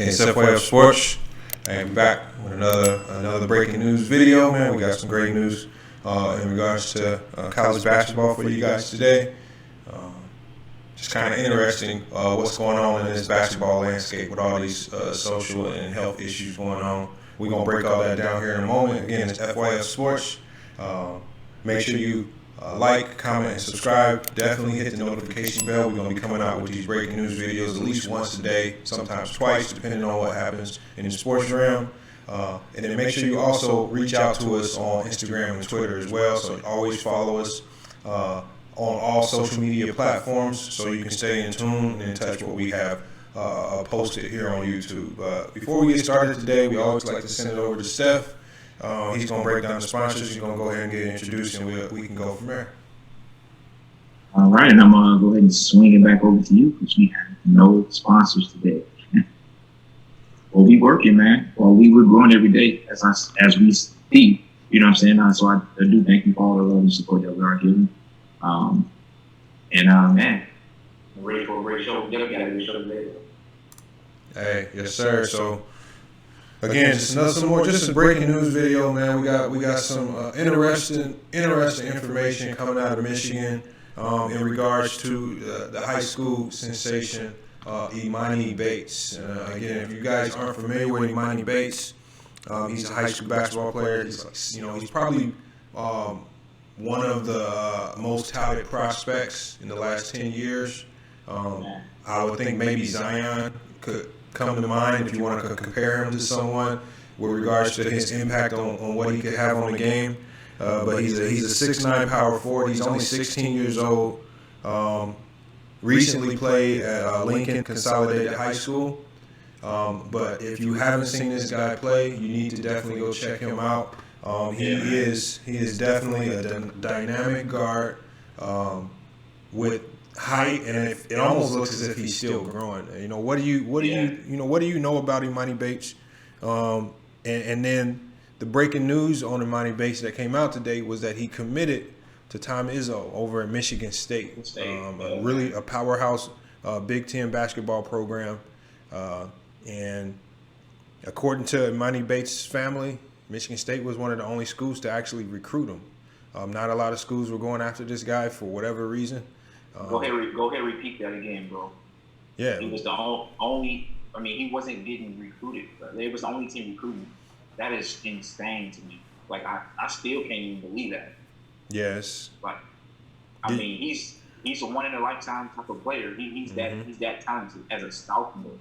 It's FYF Sports, and we're back with another breaking news video, man. We got some great news in regards to college basketball for you guys today. Just kind of interesting what's going on in this basketball landscape with all these social and health issues going on. We're going to break all that down here in a moment. Again, it's FYF Sports. Make sure you like, comment, and subscribe. Definitely hit the notification bell. We're going to be coming out with these breaking news videos at least once a day, sometimes twice, depending on what happens in the sports realm. And then make sure you also reach out to us on Instagram and Twitter as well. So always follow us on all social media platforms so you can stay in tune and in touch with what we have posted here on YouTube. Before we get started today, we always like to send it over to Steph. He's going to break down the sponsors. He's going to go ahead and get introduced, and we can go from there. All right, and I'm going to go ahead and swing it back over to you because we have no sponsors today. Well, we working, man. Well, we're growing every day as we speak. You know what I'm saying? So I do thank you for all the love and support that we are giving. Man, I'm ready for a great show. We definitely got a good show today. Hey, yes, sir. So, again, just a breaking news video, man. We got some interesting information coming out of Michigan in regards to the high school sensation Emoni Bates. Again, if you guys aren't familiar with Emoni Bates, he's a high school basketball player. He's probably one of the most touted prospects in the last 10 years. I would think maybe Zion could come to mind if you want to compare him to someone with regards to his impact on what he could have on the game. But he's a 6'9" power forward. He's only 16 years old. Recently played at Lincoln Consolidated High School. But if you haven't seen this guy play, you need to definitely go check him out. He is definitely a dynamic guard with height, and it almost looks as if he's still growing. What do you know about Emoni Bates? And then the breaking news on Emoni Bates that came out today was that he committed to Izzo over at Michigan State. Really a powerhouse Big Ten basketball program. And according to Emoni Bates' family, Michigan State was one of the only schools to actually recruit him. Not a lot of schools were going after this guy for whatever reason. Go ahead and repeat that again, bro. Yeah. He was the only. I mean, he wasn't getting recruited. They was the only team recruiting. That is insane to me. Like I still can't even believe that. Yes. Like, I mean, he's a one in a lifetime type of player. He's that talented as a sophomore.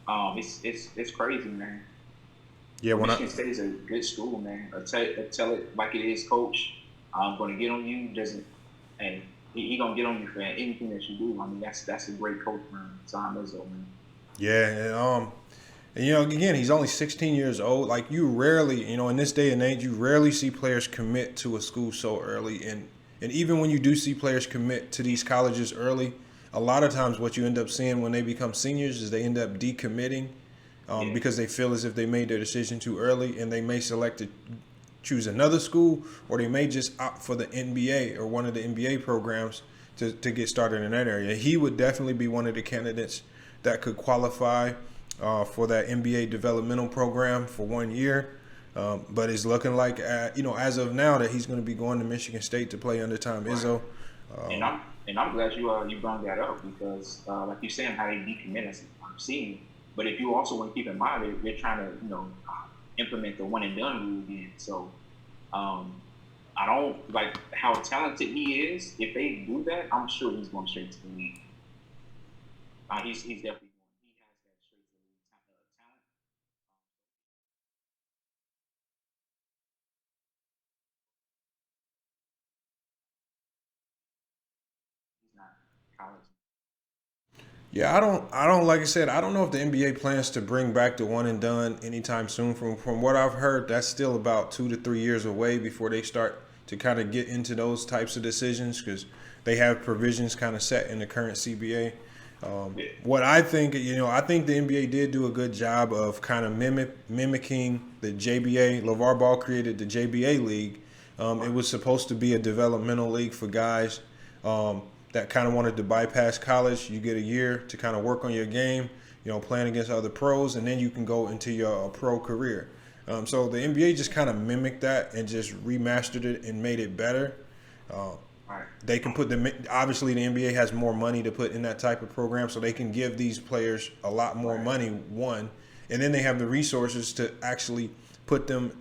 It's crazy, man. Yeah, Michigan State is a good school, man. I tell it like it is, coach. I'm going to get on you. And he going to get on you for anything that you do. I mean, that's a great coach, man. Izzo, man. Yeah, and again, he's only 16 years old. Like, you rarely, in this day and age, you rarely see players commit to a school so early. And even when you do see players commit to these colleges early, a lot of times what you end up seeing when they become seniors is they end up decommitting because they feel as if they made their decision too early, and they may select to choose another school, or they may just opt for the NBA or one of the NBA programs to get started in that area. He would definitely be one of the candidates that could qualify for that NBA developmental program for 1 year. But it's looking like, as of now, that he's going to be going to Michigan State to play under Izzo. And I'm glad you brought that up because, like you're saying, how they decommit, I'm seeing. But if you also want to keep in mind, they're trying to, implement the one and done rule again. So, I don't like how talented he is. If they do that, I'm sure he's going straight to the league. He's definitely. He has that straight to the league talent. He's not college. Yeah, I don't like I said, I don't know if the NBA plans to bring back the one and done anytime soon. From what I've heard, that's still about 2 to 3 years away before they start to kind of get into those types of decisions, because they have provisions kind of set in the current CBA. What I think, I think the NBA did do a good job of kind of mimicking the JBA. LeVar Ball created the JBA league. It was supposed to be a developmental league for guys that kind of wanted to bypass college. You get a year to kind of work on your game, playing against other pros, and then you can go into your pro career. So the NBA just kind of mimicked that and just remastered it and made it better. They can put obviously the NBA has more money to put in that type of program, so they can give these players a lot more money, one, and then they have the resources to actually put them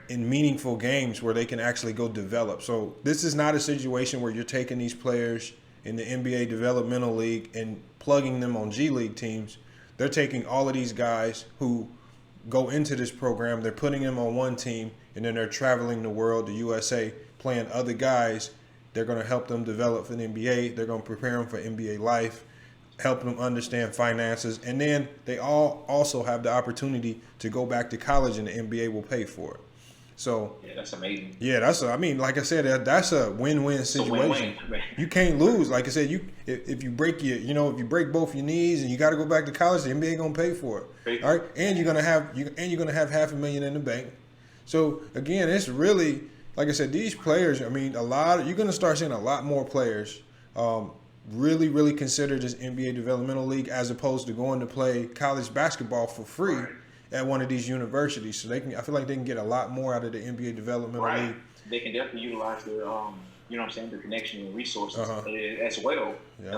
in meaningful games where they can actually go develop. So this is not a situation where you're taking these players in the NBA Developmental League and plugging them on G League teams. They're taking all of these guys who go into this program, they're putting them on one team, and then they're traveling the world, the USA, playing other guys. They're going to help them develop for the NBA. They're going to prepare them for NBA life, help them understand finances, and then they all also have the opportunity to go back to college, and the NBA will pay for it. So yeah, that's amazing. Yeah, like I said, that's a win-win situation. You can't lose. Like I said, if you break if you break both your knees and you got to go back to college, the NBA gonna pay for it. All right, and you're gonna have $500,000 in the bank. So again, it's really, like I said, these players. I mean, you're gonna start seeing a lot more players really consider this NBA Developmental League as opposed to going to play college basketball for free at one of these universities. So I feel like they can get a lot more out of the NBA Developmental League. They can definitely utilize their, their connection and resources as well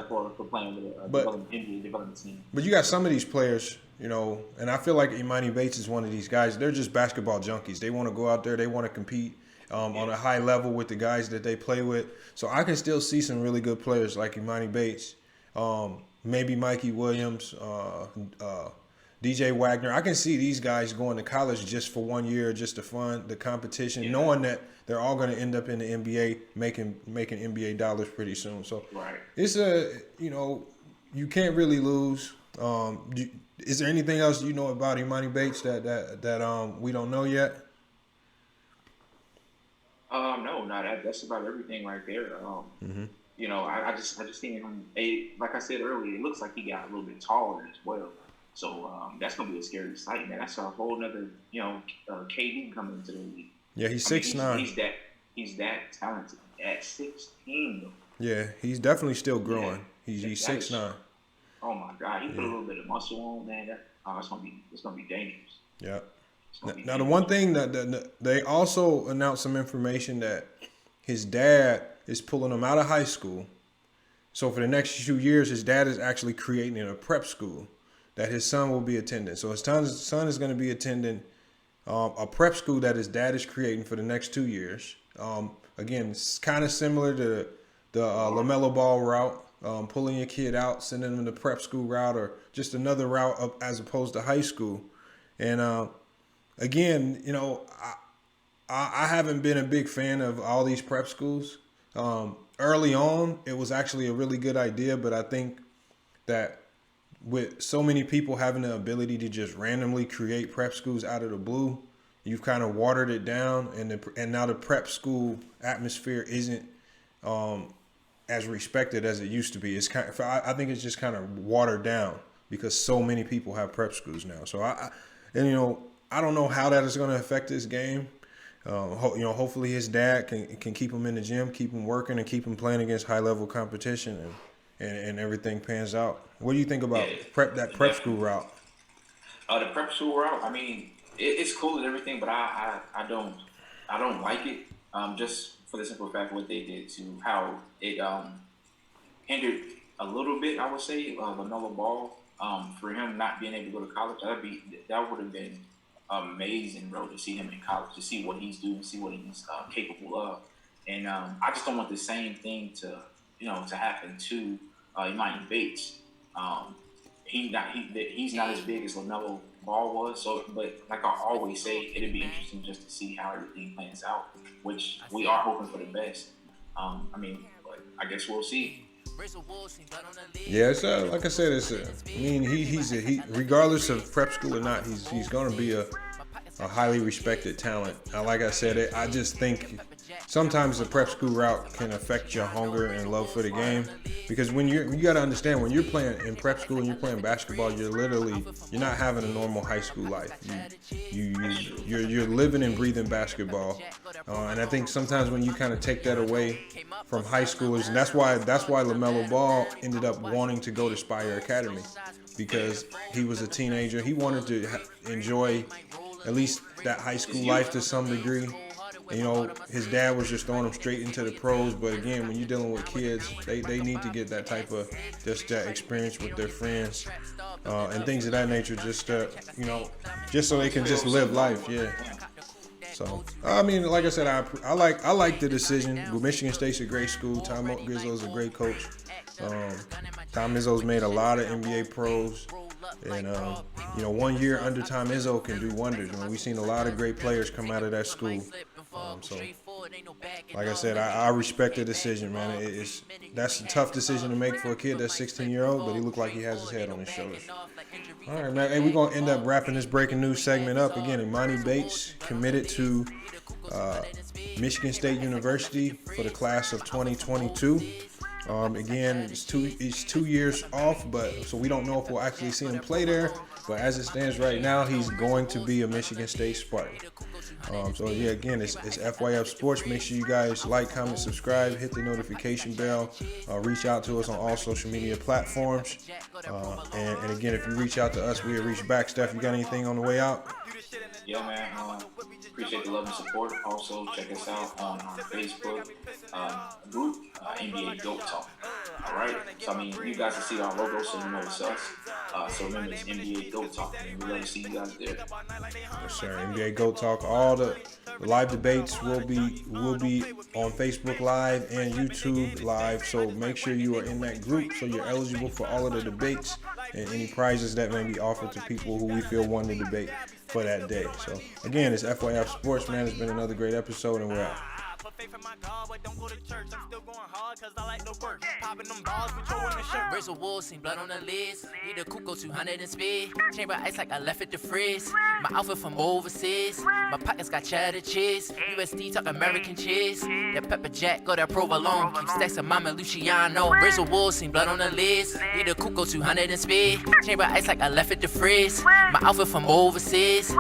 for playing with a NBA development team. But you got some of these players, and I feel like Emoni Bates is one of these guys. They're just basketball junkies. They want to go out there. They want to compete on a high level with the guys that they play with. So I can still see some really good players like Emoni Bates, maybe Mikey Williams, DJ Wagner. I can see these guys going to college just for 1 year, just the competition, knowing that they're all going to end up in the NBA making NBA dollars pretty soon. So it's you can't really lose. Is there anything else you know about Emoni Bates that we don't know yet? No, that's about everything right there. I just think like I said earlier, it looks like he got a little bit taller as well. So that's gonna be a scary sight, man. That's a whole nother, KD coming into the league. Yeah, he's 6'9". He's that talented at 16 though. Yeah, he's definitely still growing. Yeah. He's 6'9". Oh my God, he put a little bit of muscle on, man. It's gonna be dangerous. Yeah. Now the one thing that they also announced some information that his dad is pulling him out of high school. So for the next few years, his dad is actually creating a prep school that his son will be attending. So his son is going to be attending a prep school that his dad is creating for the next 2 years. Again, it's kind of similar to the LaMelo Ball route, pulling your kid out, sending them to prep school route, or just another route up as opposed to high school. And again, I haven't been a big fan of all these prep schools. Early on, it was actually a really good idea, but I think that with so many people having the ability to just randomly create prep schools out of the blue, you've kind of watered it down, and now the prep school atmosphere isn't as respected as it used to be. I think it's just kind of watered down because so many people have prep schools now. So I don't know how that is going to affect this game. Hopefully his dad can keep him in the gym, keep him working, and keep him playing against high level competition, and everything pans out. What do you think about that prep school route? The prep school route, I mean, it's cool and everything, but I don't like it. Just for the simple fact what they did to how it hindered a little bit, I would say, LaMelo Ball. For him not being able to go to college, that would have been amazing, bro, to see him in college, to see what he's doing, see what he's capable of. And I just don't want the same thing to happen to Emoni Bates. He's not as big as LaMelo Ball was. So, but like I always say, it'd be interesting just to see how everything plans out, which we are hoping for the best. But I guess we'll see. Yeah, it's like I said, he regardless of prep school or not, he's going to be a highly respected talent. Like I said, I just think sometimes the prep school route can affect your hunger and love for the game, because you got to understand, when you're playing in prep school and you're playing basketball, you're not having a normal high school life. You're living and breathing basketball, and I think sometimes when you kind of take that away from high schoolers, and that's why LaMelo Ball ended up wanting to go to Spire Academy, because he was a teenager. He wanted to enjoy at least that high school life to some degree. You know, his dad was just throwing him straight into the pros. But again, when you're dealing with kids, they need to get that type of just that experience with their friends and things of that nature. Just just so they can just live life. Yeah. So I mean, like I said, I like the decision. Michigan State's a great school. Tom Izzo's a great coach. Tom Izzo's made a lot of NBA pros. And, 1 year under Tom Izzo can do wonders. We've seen a lot of great players come out of that school. So, like I said, I respect the decision, man. That's a tough decision to make for a kid that's 16-year-old, but he looked like he has his head on his shoulders. All right, man. Hey, we're going to end up wrapping this breaking news segment up. Again, Emoni Bates committed to Michigan State University for the class of 2022. Again, it's 2 years off, so we don't know if we'll actually see him play there. But as it stands right now, he's going to be a Michigan State Spartan. So yeah, again, it's FYF Sports. Make sure you guys like, comment, subscribe, hit the notification bell. Reach out to us on all social media platforms. And again, if you reach out to us, we'll reach back. Steph, you got anything on the way out? Yeah, man. Appreciate the love and support. Also, check us out on our Facebook group, NBA Dope Talk. All right. So, I mean, you guys can see our logo, so you know it's us. So remember, it's NBA Dope Talk, and we'd love to see you guys there. Yes, sir. NBA Go Talk. All the live debates will be on Facebook Live and YouTube Live. So make sure you are in that group so you're eligible for all of the debates and any prizes that may be offered to people who we feel won the debate for that day. So again, it's FYF Sports, man. It's been another great episode, and we're out. Faith in my God, but don't go to church. I'm still going hard cause I like the work. Popping them balls with your in the shirt. Bricks of wool, seen blood on the lids. Need a Kuko 200 and speed. Chamber ice like I left at the frizz. My outfit from overseas. My pockets got cheddar cheese. USD talk American cheese. That pepper jack, go that provolone. Keep stacks of Mama Luciano. Bricks of wool, seen blood on the lids. Need a Kuko 200 and speed. Chamber ice like I left at the frizz. My outfit from overseas.